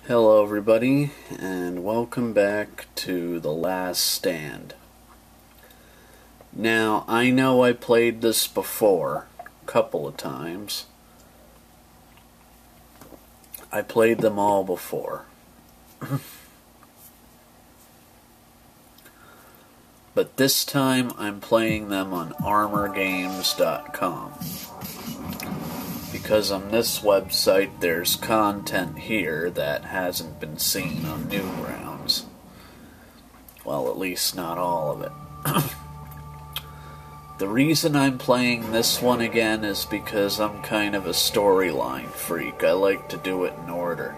Hello everybody, and welcome back to The Last Stand. Now, I know I played this before, a couple of times. I played them all before. But this time I'm playing them on ArmorGames.com. Because on this website there's content here that hasn't been seen on Newgrounds. Well, at least not all of it. The reason I'm playing this one again is because I'm kind of a storyline freak. I like to do it in order.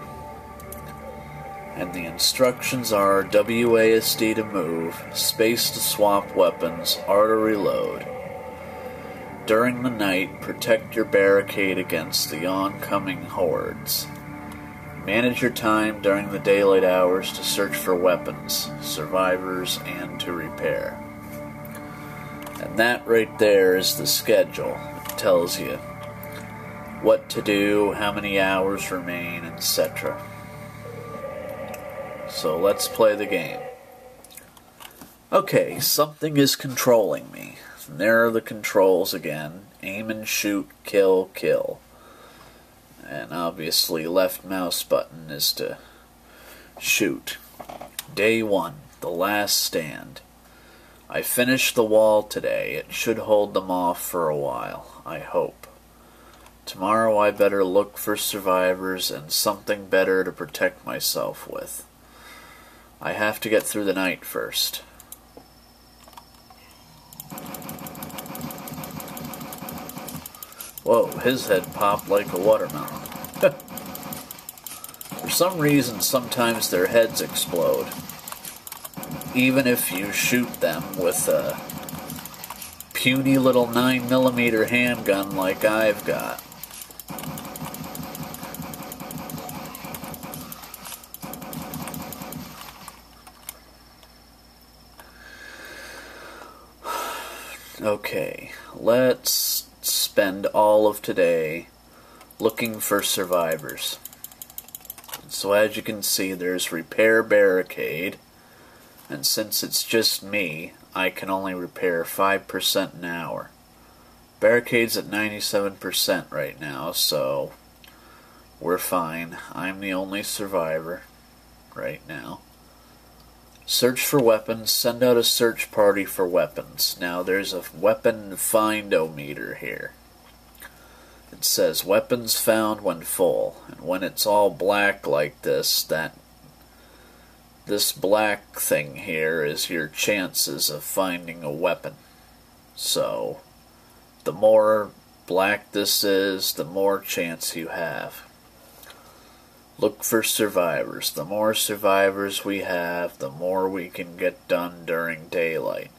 And the instructions are WASD to move, space to swap weapons, R to reload. During the night, protect your barricade against the oncoming hordes. Manage your time during the daylight hours to search for weapons, survivors, and to repair. And that right there is the schedule. It tells you what to do, how many hours remain, etc. So let's play the game. Okay, something is controlling me. And there are the controls again. Aim and shoot, kill, kill. And obviously left mouse button is to shoot. Day 1, The Last Stand. I finished the wall today. It should hold them off for a while, I hope. Tomorrow I better look for survivors and something better to protect myself with. I have to get through the night first. Whoa, his head popped like a watermelon. For some reason, sometimes their heads explode. Even if you shoot them with a puny little 9mm handgun like I've got. Okay, let's spend all of today looking for survivors. So as you can see, there's repair barricade, and since it's just me, I can only repair 5% an hour. Barricade's at 97% right now, so we're fine. I'm the only survivor right now. Search for weapons. Send out a search party for weapons. Now there's a weapon find-o-meter here. It says weapons found when full. And when it's all black like this, this black thing here is your chances of finding a weapon. So the more black this is, the more chance you have. Look for survivors. The more survivors we have, the more we can get done during daylight.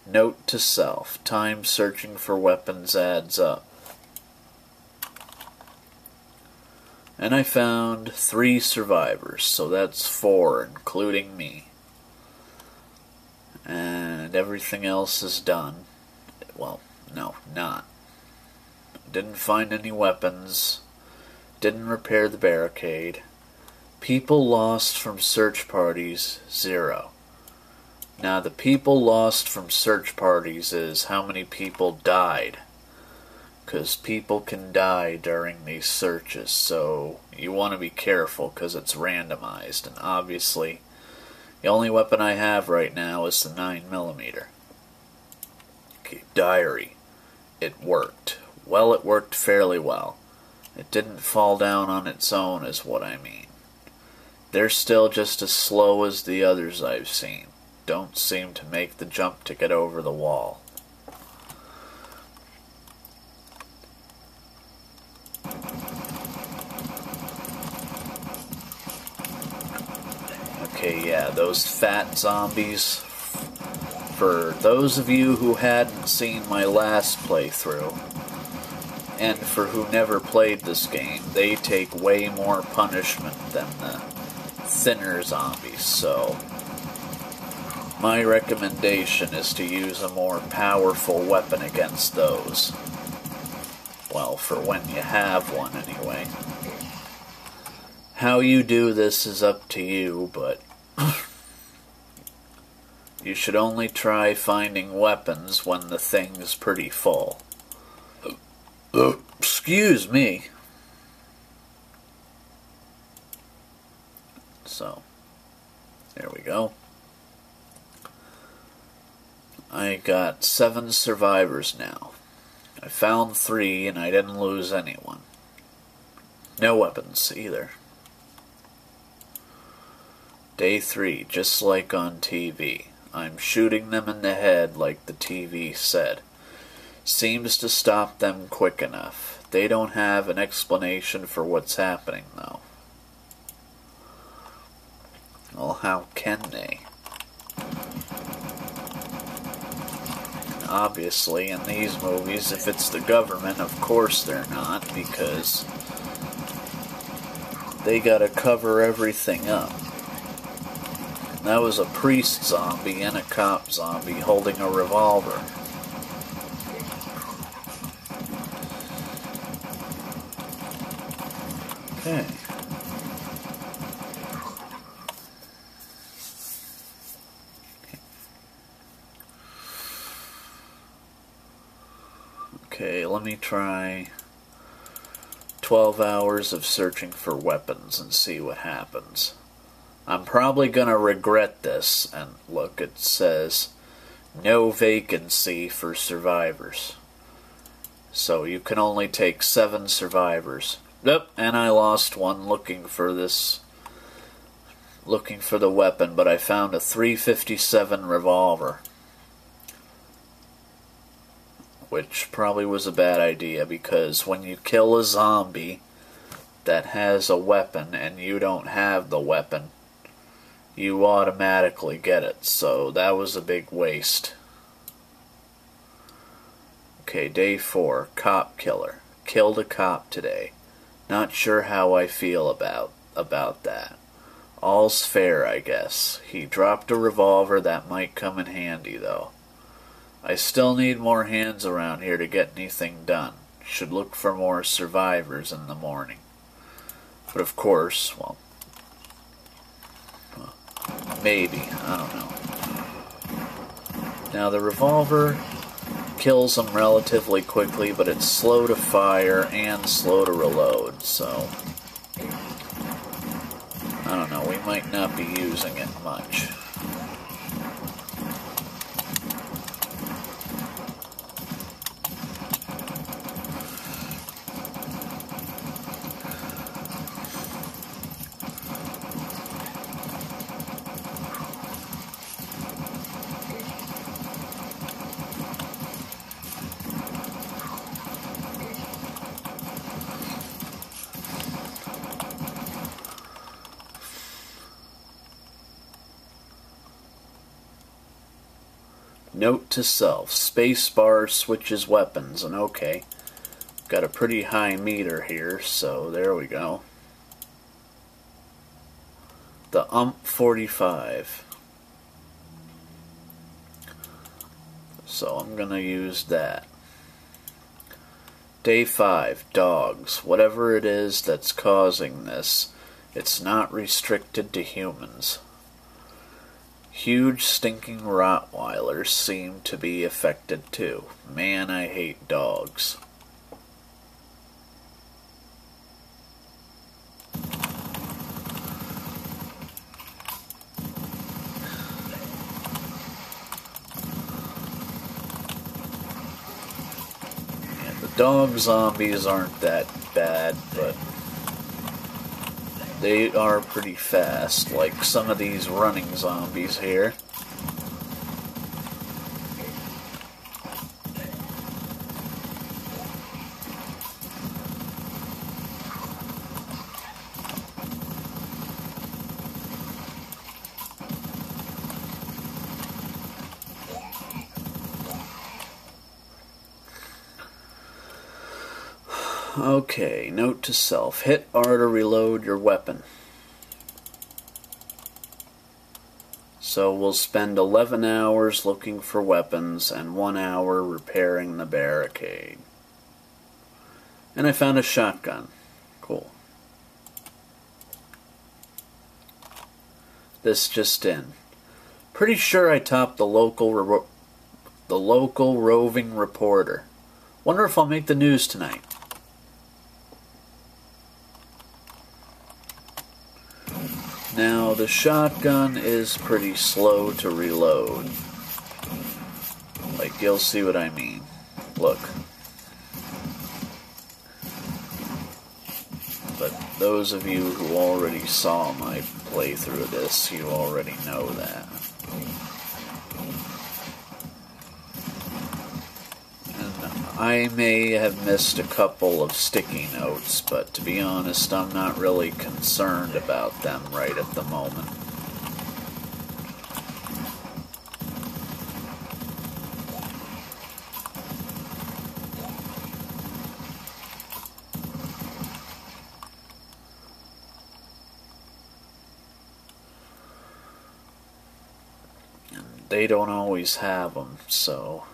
Note to self, time searching for weapons adds up. And I found 3 survivors, so that's 4, including me. And everything else is done. Well, no, not. Didn't find any weapons. Didn't repair the barricade. People lost from search parties, 0. Now the people lost from search parties is how many people died. Because people can die during these searches, so you want to be careful because it's randomized. And obviously, the only weapon I have right now is the 9mm. Okay, diary. It worked. Well, it worked fairly well. It didn't fall down on its own is what I mean. They're still just as slow as the others I've seen. Don't seem to make the jump to get over the wall. Okay, yeah, those fat zombies. For those of you who hadn't seen my last playthrough, and for who never played this game, they take way more punishment than the thinner zombies, so my recommendation is to use a more powerful weapon against those. Well, for when you have one, anyway. How you do this is up to you, but you should only try finding weapons when the thing's pretty full. Excuse me. So, there we go. I got 7 survivors now. I found 3 and I didn't lose anyone. No weapons either. Day 3, just like on TV. I'm shooting them in the head like the TV said. Seems to stop them quick enough. They don't have an explanation for what's happening, though. Well, how can they? Obviously, in these movies, if it's the government, of course they're not, because they gotta cover everything up. That was a priest zombie and a cop zombie holding a revolver. Okay. Okay, let me try 12 hours of searching for weapons and see what happens. I'm probably gonna regret this, and look, it says no vacancy for survivors. So you can only take 7 survivors. Yep, and I lost one looking for the weapon, but I found a .357 revolver. Which probably was a bad idea, because when you kill a zombie that has a weapon and you don't have the weapon, you automatically get it. So that was a big waste. Okay, day 4, cop killer. Killed a cop today. Not sure how I feel about that. All's fair, I guess. He dropped a revolver that might come in handy, though. I still need more hands around here to get anything done. Should look for more survivors in the morning. But of course, well, maybe, I don't know. Now the revolver kills them relatively quickly, but it's slow to fire and slow to reload, so I don't know, we might not be using it much. Note to self, spacebar switches weapons, and okay, got a pretty high meter here, so there we go. The UMP-45. So I'm gonna use that. Day 5, dogs. Whatever it is that's causing this, it's not restricted to humans. Huge stinking Rottweilers seem to be affected too. Man, I hate dogs. And the dog zombies aren't that bad, but they are pretty fast, like some of these running zombies here. Okay, note to self. Hit R to reload your weapon. So we'll spend 11 hours looking for weapons and 1 hour repairing the barricade. And I found a shotgun. Cool. This just in. Pretty sure I topped the local roving reporter. Wonder if I'll make the news tonight. Now, the shotgun is pretty slow to reload. Like, you'll see what I mean. Look. But those of you who already saw my playthrough of this, you already know that. And I may have missed a couple of sticky notes, but to be honest, I'm not really concerned about them right at the moment. They don't always have them, so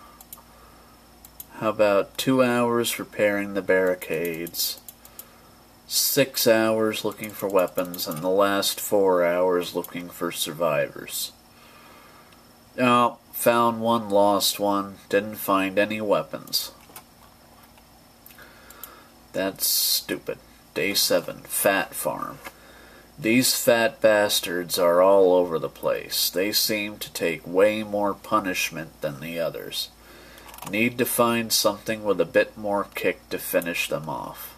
how about 2 hours repairing the barricades, 6 hours looking for weapons, and the last 4 hours looking for survivors. Oh, found one, lost one, didn't find any weapons. That's stupid. Day 7, Fat Farm. These fat bastards are all over the place. They seem to take way more punishment than the others. Need to find something with a bit more kick to finish them off.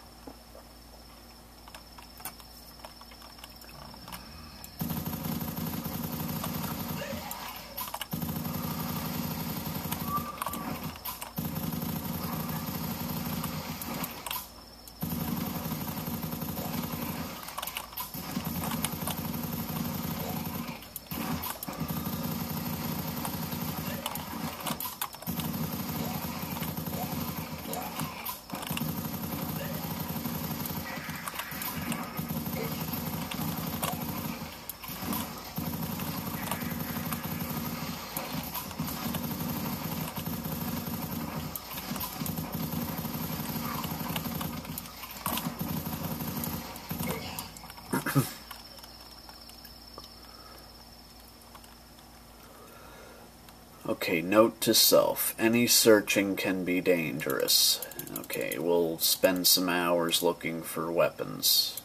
Okay, note to self. Any searching can be dangerous. Okay, we'll spend some hours looking for weapons.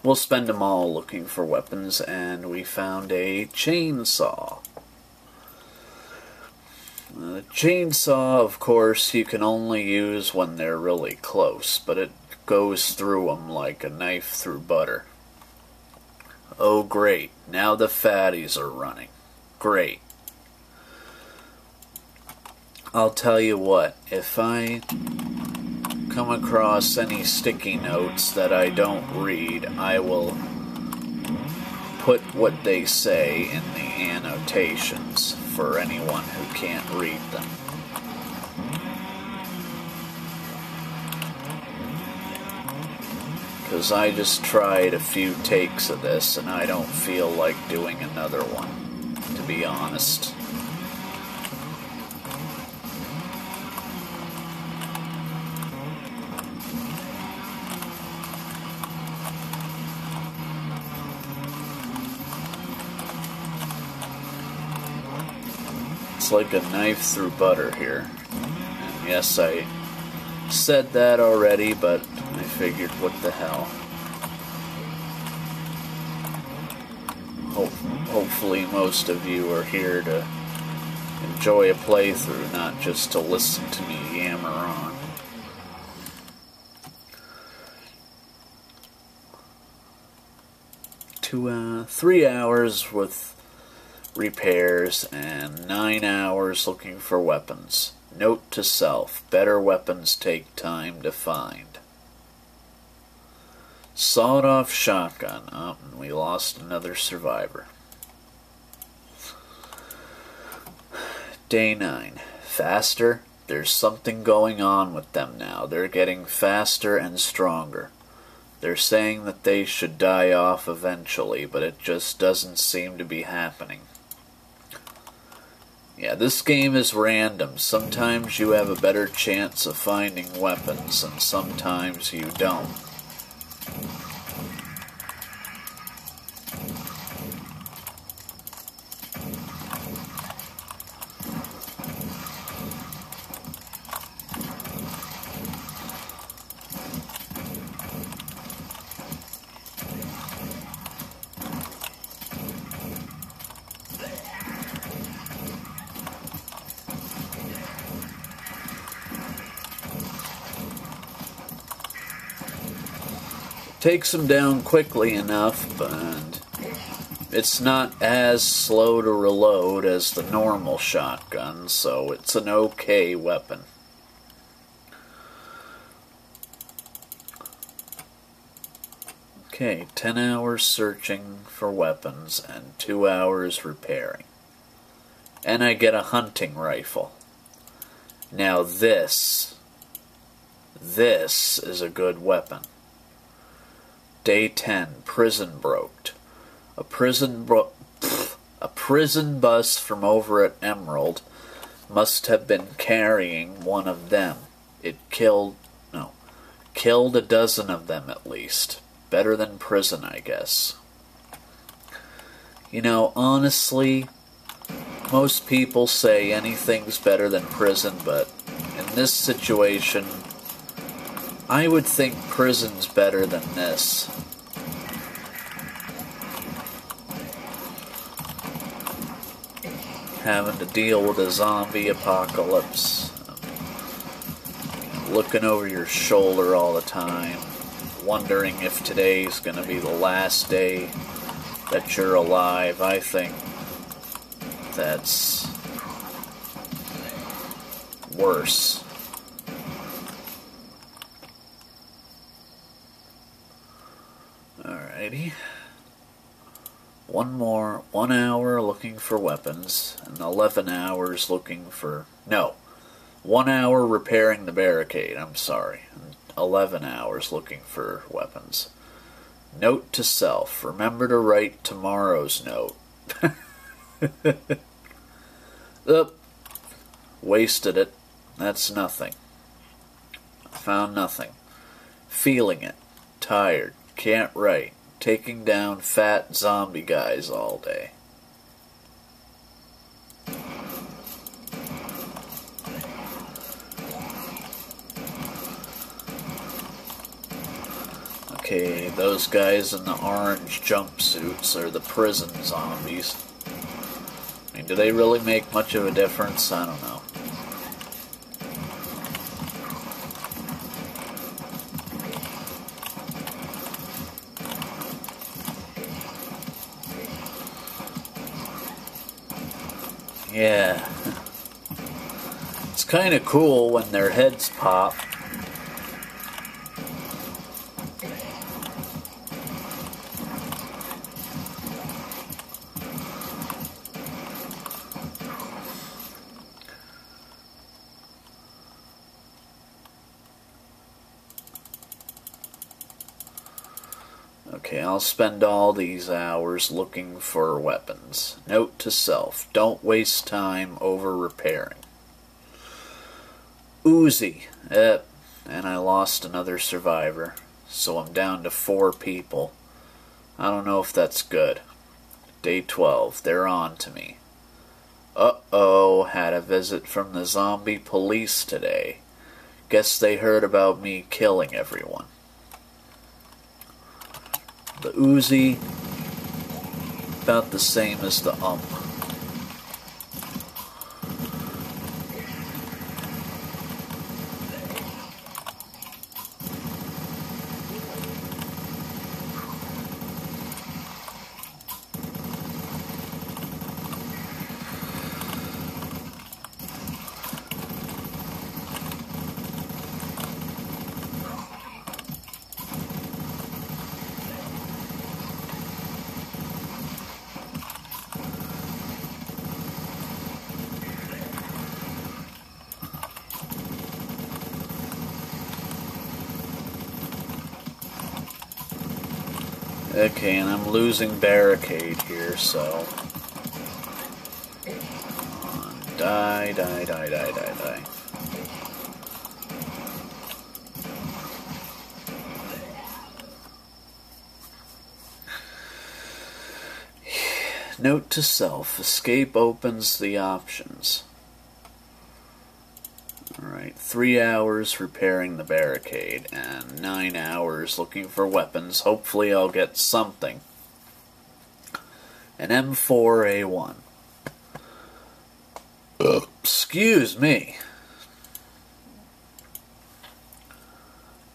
We'll spend them all looking for weapons, and we found a chainsaw. The chainsaw, of course, you can only use when they're really close, but it goes through them like a knife through butter. Oh great, now the fatties are running. Great. I'll tell you what, if I come across any sticky notes that I don't read, I will put what they say in the annotations for anyone who can't read them. Because I just tried a few takes of this and I don't feel like doing another one, to be honest. It's like a knife through butter here. And yes, I said that already, but I figured, what the hell. Hopefully most of you are here to enjoy a playthrough, not just to listen to me yammer on. 3 hours with repairs and 9 hours looking for weapons. Note to self, better weapons take time to find. Sawed-off shotgun. Oh, and we lost another survivor. Day 9. Faster? There's something going on with them now. They're getting faster and stronger. They're saying that they should die off eventually, but it just doesn't seem to be happening. Yeah, this game is random. Sometimes you have a better chance of finding weapons, and sometimes you don't. Takes them down quickly enough, but it's not as slow to reload as the normal shotgun, so it's an okay weapon. Okay, 10 hours searching for weapons and 2 hours repairing. And I get a hunting rifle. Now this is a good weapon. Day 10, prison broke. A prison bus from over at Emerald must have been carrying one of them. It killed a dozen of them at least. Better than prison, I guess. You know, honestly, most people say anything's better than prison, but in this situation, I would think prison's better than this. Having to deal with a zombie apocalypse, looking over your shoulder all the time, wondering if today's going to be the last day that you're alive. I think that's worse. Alrighty. 1 hour looking for weapons, and 11 hours looking for... No. 1 hour repairing the barricade, I'm sorry. 11 hours looking for weapons. Note to self. Remember to write tomorrow's note. Oop. Wasted it. That's nothing. Found nothing. Feeling it. Tired. Can't write. Taking down fat zombie guys all day. Okay, those guys in the orange jumpsuits are the prison zombies. I mean, do they really make much of a difference? I don't know. Yeah. It's kind of cool when their heads pop. Okay, I'll spend all these hours looking for weapons. Note to self, don't waste time over repairing. Uzi. And I lost another survivor, so I'm down to 4 people. I don't know if that's good. Day 12, they're on to me. Uh-oh, had a visit from the zombie police today. Guess they heard about me killing everyone. The Uzi, about the same as the ump. Okay, and I'm losing barricade here, so... Die, die, die, die, die, die. Note to self, escape opens the options. Alright, 3 hours repairing the barricade, and 9 hours looking for weapons. Hopefully I'll get something. An M4A1. Excuse me.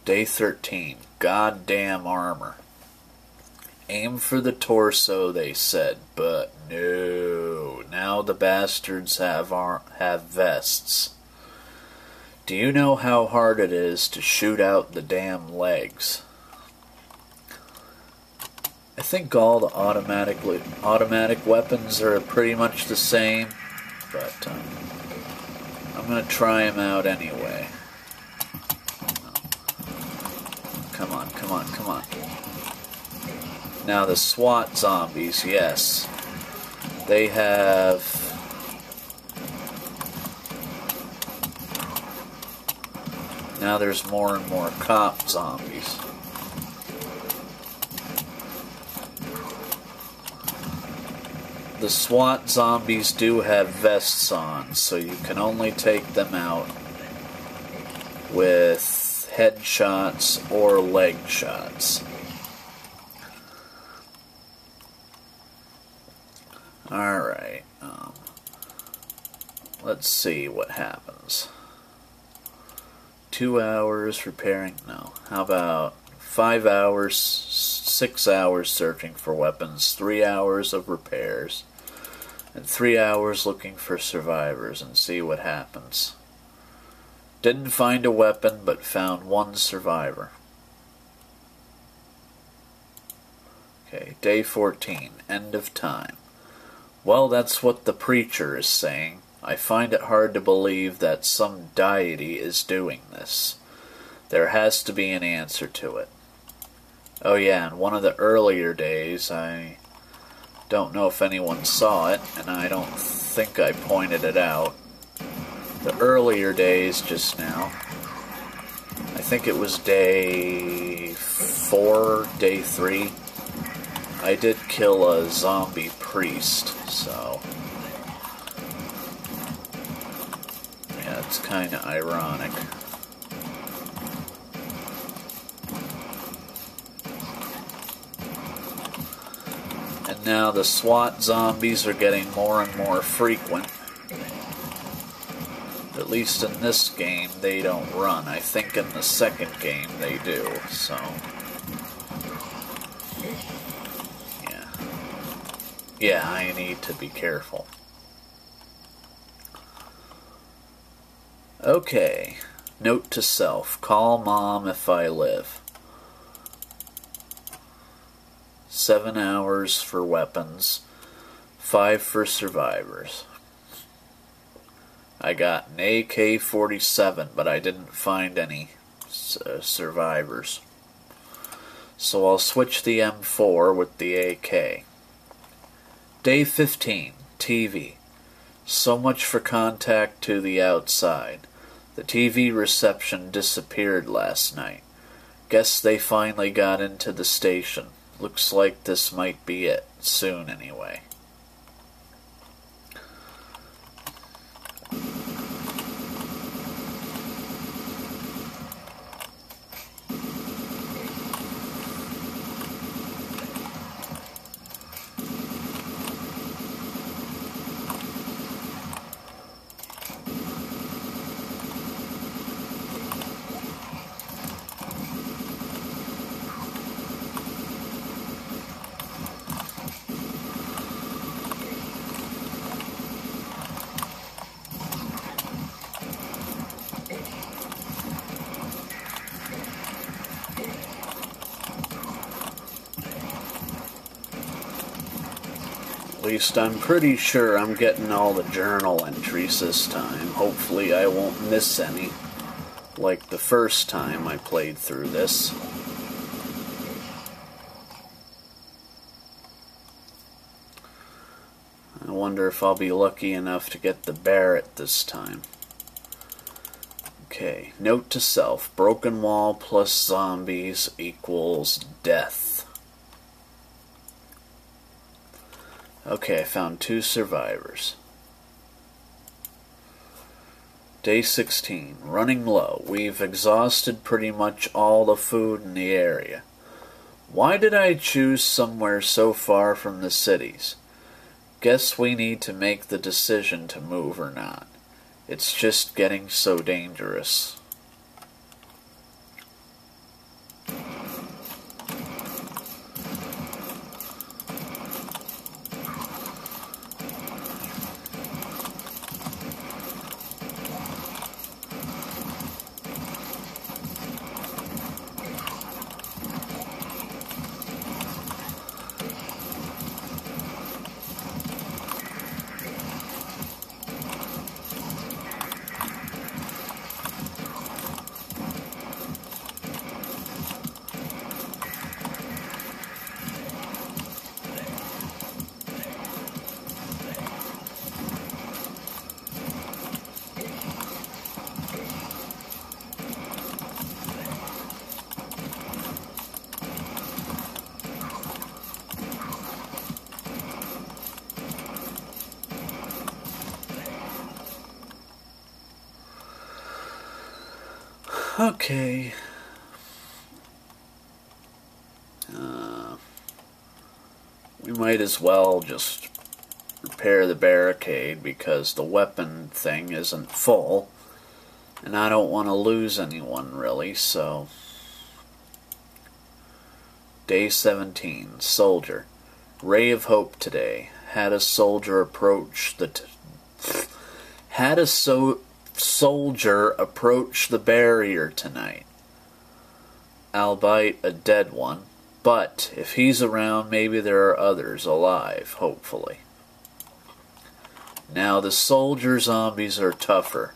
Day 13. goddamn armor. Aim for the torso, they said, but no. Now the bastards have vests. Do you know how hard it is to shoot out the damn legs? I think all the automatic weapons are pretty much the same, but I'm gonna try them out anyway. Come on, come on, come on. Now the SWAT zombies, yes. They have... Now there's more and more cop zombies. The SWAT zombies do have vests on, so you can only take them out with headshots or leg shots. Alright, let's see what happens. 2 hours repairing, no. How about 5 hours, 6 hours searching for weapons, 3 hours of repairs, and 3 hours looking for survivors, and see what happens. Didn't find a weapon, but found one survivor. Okay, day 14, end of time. Well, that's what the preacher is saying. I find it hard to believe that some deity is doing this. There has to be an answer to it. Oh yeah, in one of the earlier days, I don't know if anyone saw it, and I don't think I pointed it out. The earlier days just now, I think it was day 4, day 3, I did kill a zombie priest, so yeah, it's kind of ironic. And now the SWAT zombies are getting more and more frequent. At least in this game, they don't run. I think in the second game they do, so... Yeah, I need to be careful. Okay. Note to self. Call Mom if I live. 7 hours for weapons. 5 for survivors. I got an AK-47, but I didn't find any survivors. So I'll switch the M4 with the AK. Day 15, TV. So much for contact to the outside. The TV reception disappeared last night. Guess they finally got into the station. Looks like this might be it. Soon, anyway. At least I'm pretty sure I'm getting all the journal entries this time. Hopefully I won't miss any, like the first time I played through this. I wonder if I'll be lucky enough to get the Barrett this time. Okay, note to self. Broken wall plus zombies equals death. Okay, I found 2 survivors. Day 16. Running low. We've exhausted pretty much all the food in the area. Why did I choose somewhere so far from the cities? Guess we need to make the decision to move or not. It's just getting so dangerous. Okay. We might as well just repair the barricade because the weapon thing isn't full. And I don't want to lose anyone, really, so... Day 17. Soldier. Ray of hope today. Had a soldier approach the... soldier approach the barrier tonight. Albeit a dead one. But if he's around, maybe there are others alive, hopefully. Now the soldier zombies are tougher.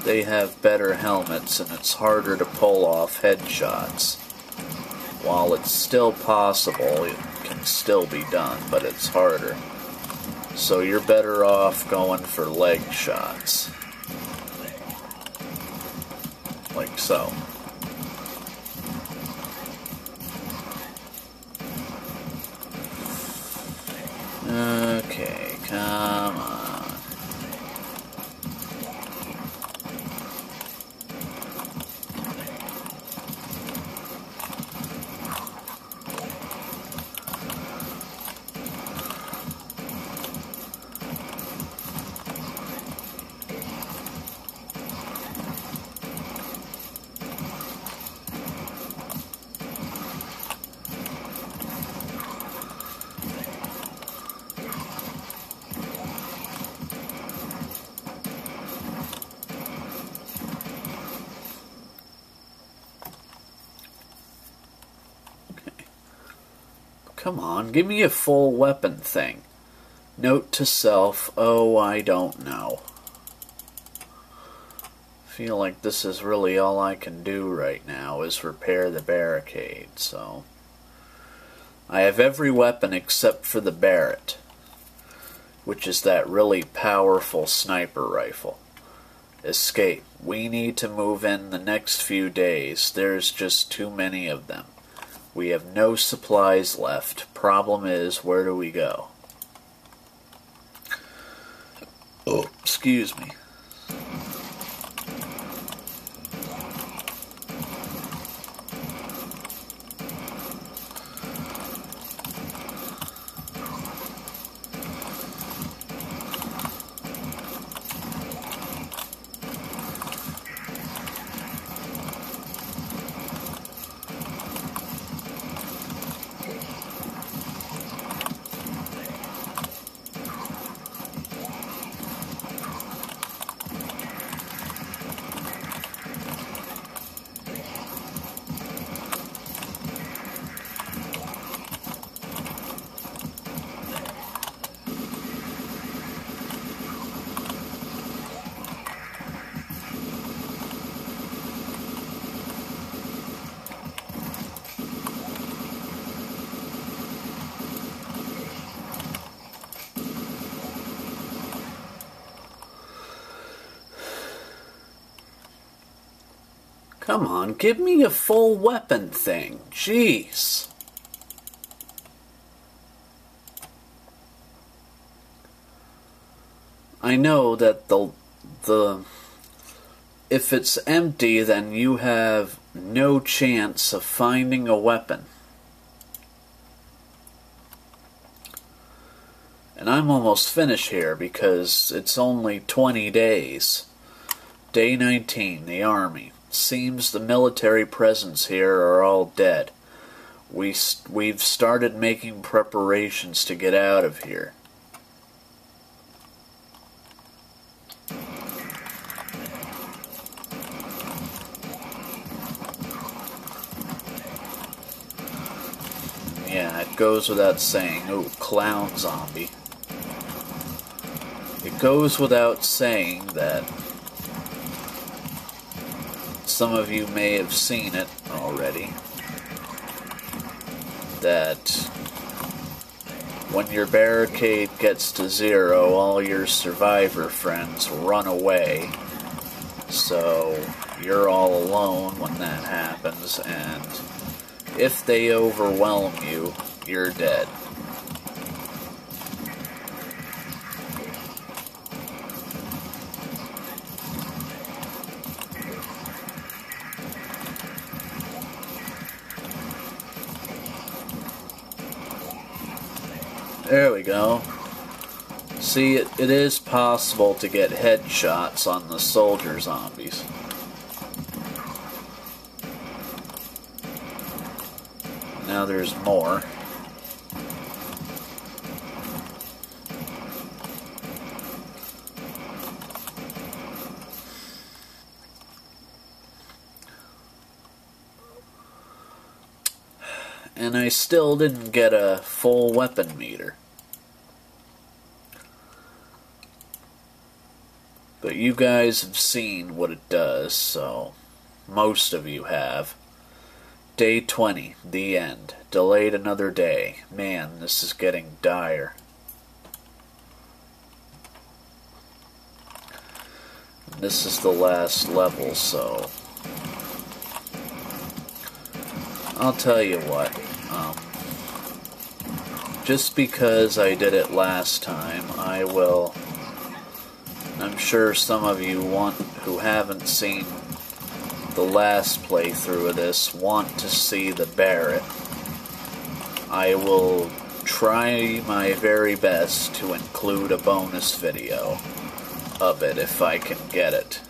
They have better helmets and it's harder to pull off headshots. While it's still possible, it can still be done, but it's harder. So you're better off going for leg shots. Like so. Okay, come on. Come on, give me a full weapon thing. Note to self, oh, I don't know. Feel like this is really all I can do right now is repair the barricade, so... I have every weapon except for the Barrett, which is that really powerful sniper rifle. Escape. We need to move in the next few days. There's just too many of them. We have no supplies left. Problem is, where do we go? Oh, excuse me. Come on, give me a full weapon thing. Jeez. I know that if it's empty, then you have no chance of finding a weapon. And I'm almost finished here because it's only 20 days. Day 19, the Army. Seems the military presence here are all dead. We've started making preparations to get out of here. Yeah, it goes without saying. Ooh, clown zombie. It goes without saying that some of you may have seen it already, that when your barricade gets to 0, all your survivor friends run away, so you're all alone when that happens, and if they overwhelm you, you're dead. There we go. See, it is possible to get headshots on the soldier zombies. Now there's more. And I still didn't get a full weapon meter. But you guys have seen what it does, so most of you have. Day 20, the end. Delayed another day. Man, this is getting dire. This is the last level, so I'll tell you what. Just because I did it last time, I'm sure some of you who haven't seen the last playthrough of this want to see the Barrett. I will try my very best to include a bonus video of it if I can get it.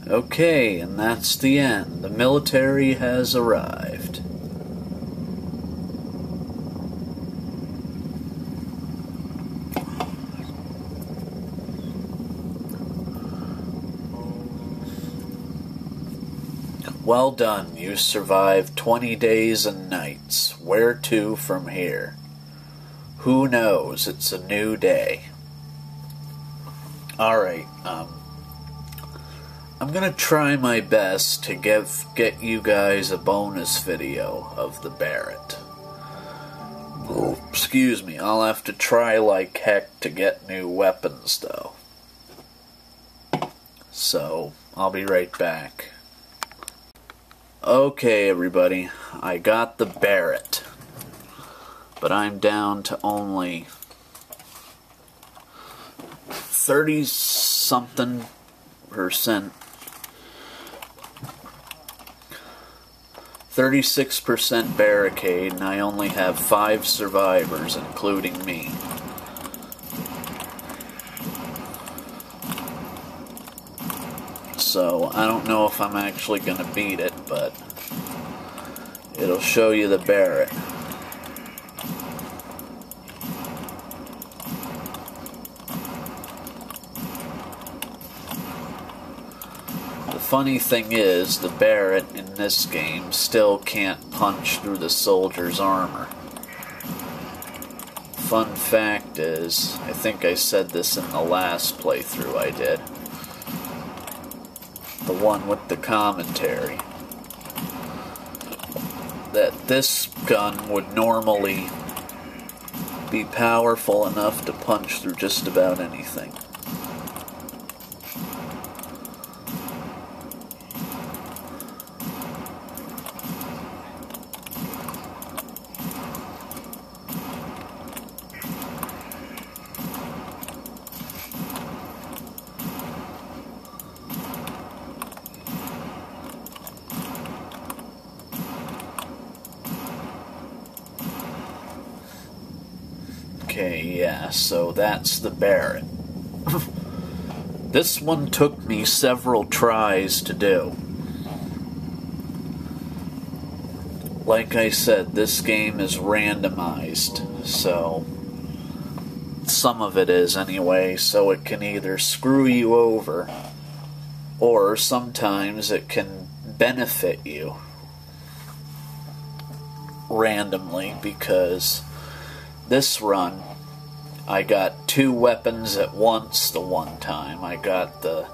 Okay, and that's the end. The military has arrived. Well done, you survived 20 days and nights. Where to from here? Who knows? It's a new day. Alright, I'm gonna try my best to get you guys a bonus video of the Barrett. Oh, excuse me, I'll have to try like heck to get new weapons though. So, I'll be right back. Okay everybody, I got the Barrett. But I'm down to only 30-something%. 36% barricade, and I only have 5 survivors, including me. So, I don't know if I'm actually going to beat it, but it'll show you the Barrett. The funny thing is, the Barrett in this game still can't punch through the soldier's armor. Fun fact is, I think I said this in the last playthrough I did, the one with the commentary, that this gun would normally be powerful enough to punch through just about anything. Okay, yeah, so that's the Barrett. This one took me several tries to do. Like I said, this game is randomized, so some of it is anyway, so it can either screw you over, or sometimes it can benefit you. randomly because this run I got 2 weapons at once the one time. I got the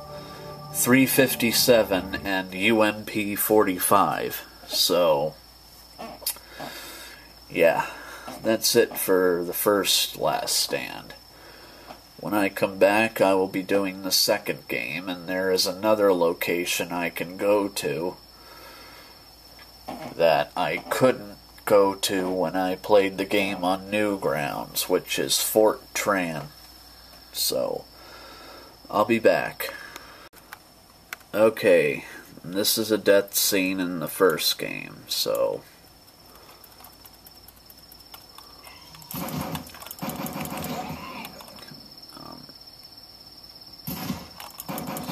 357 and UMP 45. So, yeah, that's it for the first Last Stand. When I come back, I will be doing the second game, and there is another location I can go to that I couldn't go to when I played the game on Newgrounds, which is Fort Tran. So, I'll be back. Okay, this is a death scene in the first game, so...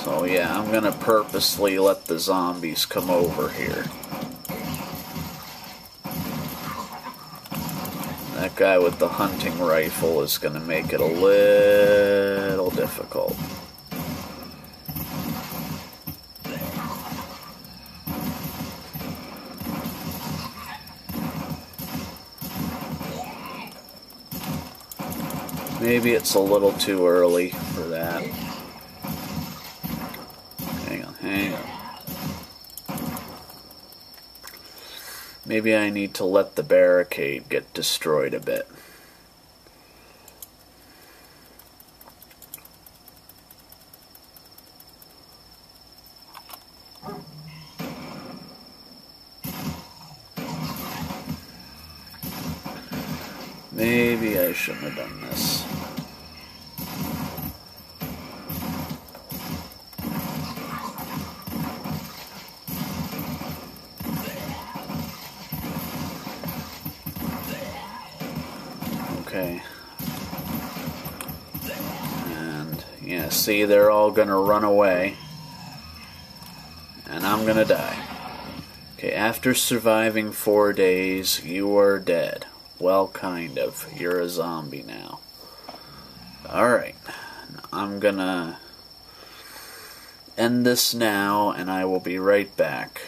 So yeah, I'm gonna purposely let the zombies come over here. That guy with the hunting rifle is gonna make it a little difficult. Maybe it's a little too early for that. Hang on. Maybe I need to let the barricade get destroyed a bit. Maybe I shouldn't have done this. Okay. And, yeah, see, they're all gonna run away. And I'm gonna die. Okay, after surviving 4 days, you are dead. Well, kind of. You're a zombie now. Alright. I'm gonna end this now, and I will be right back.